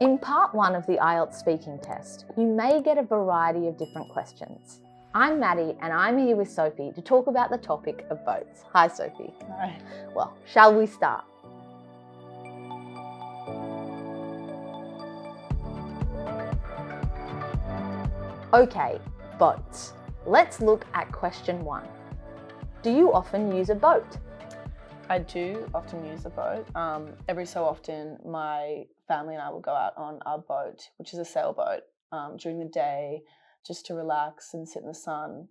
In part 1 of the IELTS speaking test, you may get a variety of different questions. I'm Maddie and I'm here with Sophie to talk about the topic of boats. Hi Sophie. Hi. Well, shall we start? Okay, boats. Let's look at question 1. Do you often use a boat? I do often use a boat. Every so often, my family and I will go out on our boat, which is a sailboat, during the day, just to relax and sit in the sun.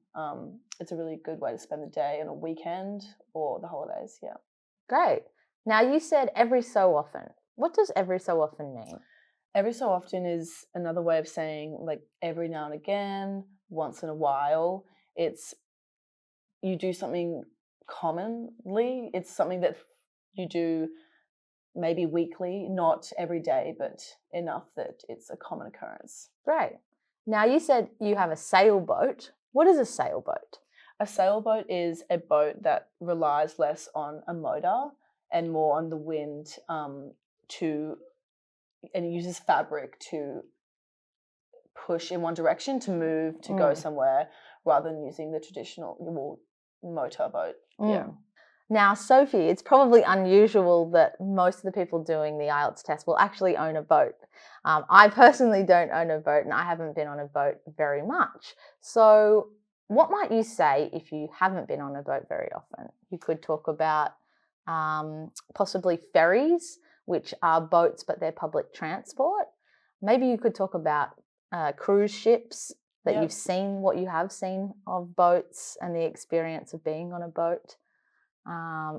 It's a really good way to spend the day on a weekend or the holidays, yeah. Great. Now you said every so often. What does every so often mean? Every so often is another way of saying like every now and again, once in a while. It's you do something commonly. It's something that you do maybe weekly, not every day, but enough that it's a common occurrence. Great. Now you said you have a sailboat. What is a sailboat? A sailboat is a boat that relies less on a motor and more on the wind and uses fabric to push in one direction, to move, to go somewhere, rather than using the traditional motor boat. Yeah. Now, Sophie, it's probably unusual that most of the people doing the IELTS test will actually own a boat. I personally don't own a boat and I haven't been on a boat very much. So what might you say if you haven't been on a boat very often? You could talk about possibly ferries, which are boats but they're public transport. Maybe you could talk about cruise ships that you've seen, what you have seen of boats and the experience of being on a boat.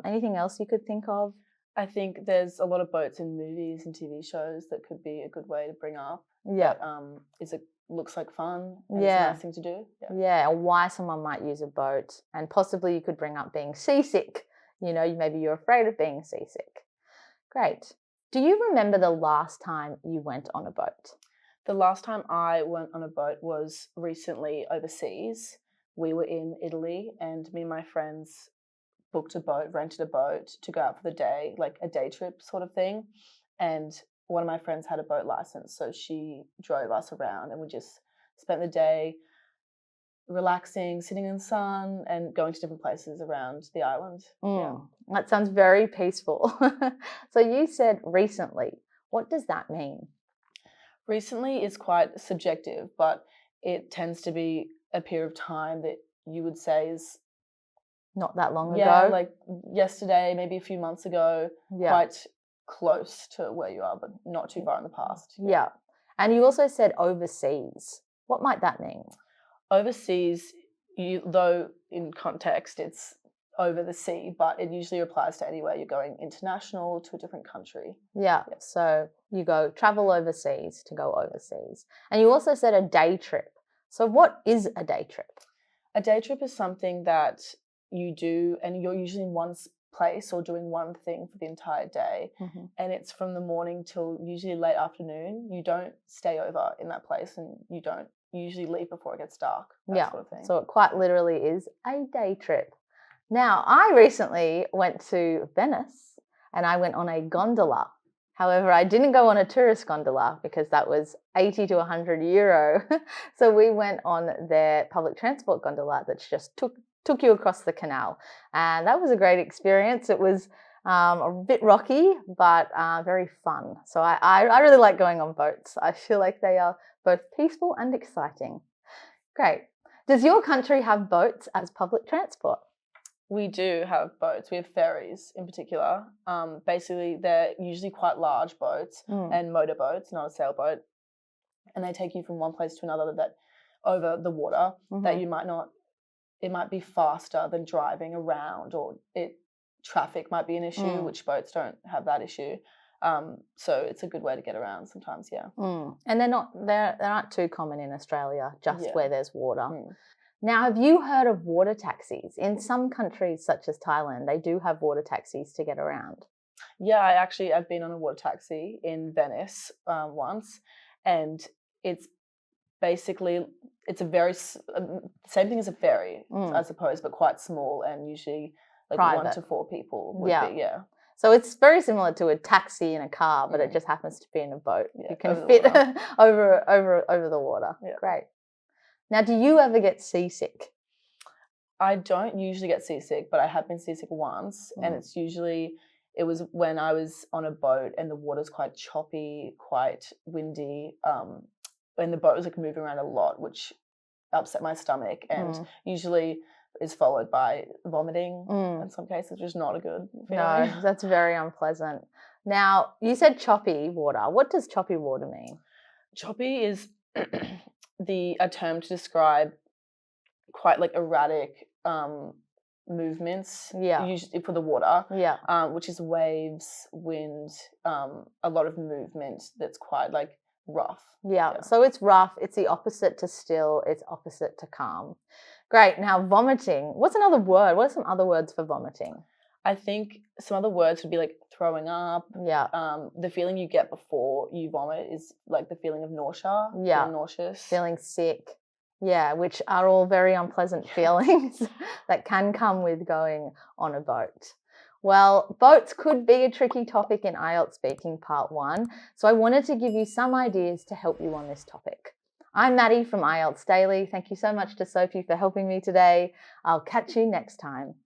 Anything else you could think of? I think there's a lot of boats in movies and TV shows that could be a good way to bring up. Yeah. Looks like fun and it's a nice thing to do. Yeah, or why someone might use a boat. And possibly you could bring up being seasick. You know, maybe you're afraid of being seasick. Great. Do you remember the last time you went on a boat? The last time I went on a boat was recently overseas. We were in Italy and me and my friends booked a boat, rented a boat to go out for the day, like a day trip sort of thing. And one of my friends had a boat license, so she drove us around and we just spent the day relaxing, sitting in the sun and going to different places around the island. Yeah. That sounds very peaceful. So you said recently. What does that mean? Recently is quite subjective, but it tends to be a period of time that you would say is not that long ago. Yeah, like yesterday, maybe a few months ago, quite close to where you are, but not too far in the past. Yeah. And you also said overseas. What might that mean? Overseas, though in context, it's over the sea, but it usually applies to anywhere you're going international to a different country. Yeah. So you travel overseas to go overseas. And you also said a day trip. So what is a day trip? A day trip is something that you do and you're usually in one place or doing one thing for the entire day, and it's from the morning till usually late afternoon. You don't stay over in that place and you don't usually leave before it gets dark, that sort of thing. So it quite literally is a day trip. Now, I recently went to Venice and I went on a gondola. However, I didn't go on a tourist gondola because that was 80 to 100 euro. So we went on their public transport gondola that's just took you across the canal. And that was a great experience. It was a bit rocky, but very fun. So I really like going on boats. I feel like they are both peaceful and exciting. Great. Does your country have boats as public transport? We do have boats. We have ferries in particular. Basically, they're usually quite large boats and motorboats, not a sailboat. And they take you from one place to another over the water that you might not. It might be faster than driving around, or traffic might be an issue, which boats don't have that issue. So it's a good way to get around sometimes, yeah. And they aren't too common in Australia, just where there's water. Now, have you heard of water taxis? In some countries, such as Thailand, they do have water taxis to get around. Yeah, I've been on a water taxi in Venice once, and it's basically it's a very same thing as a ferry, I suppose, but quite small and usually like private. 1 to 4 people would be. Yeah. So it's very similar to a taxi in a car, but it Mm. just happens to be in a boat. Yeah, You can over the fit water. over the water. Yeah. Great. Now, do you ever get seasick? I don't usually get seasick, but I have been seasick once, and it was when I was on a boat and the water's quite choppy, quite windy, and the boat was like moving around a lot, which upset my stomach, and Mm. usually is followed by vomiting Mm. in some cases, which is not a good feeling. No, that's very unpleasant. Now, you said choppy water. What does choppy water mean? Choppy is a term to describe quite like erratic movements, Yeah. usually for the water, Yeah. which is waves, wind, a lot of movement that's quite like rough. Yeah. So it's rough. It's the opposite to still. It's opposite to calm. Great. Now, vomiting. What's another word? What are some other words for vomiting? I think some other words would be like throwing up. Yeah. The feeling you get before you vomit is like the feeling of nausea, Yeah. feeling nauseous. Feeling sick. Yeah, which are all very unpleasant feelings that can come with going on a boat. Well, boats could be a tricky topic in IELTS Speaking Part 1, so I wanted to give you some ideas to help you on this topic. I'm Maddie from IELTS Daily. Thank you so much to Sophie for helping me today. I'll catch you next time.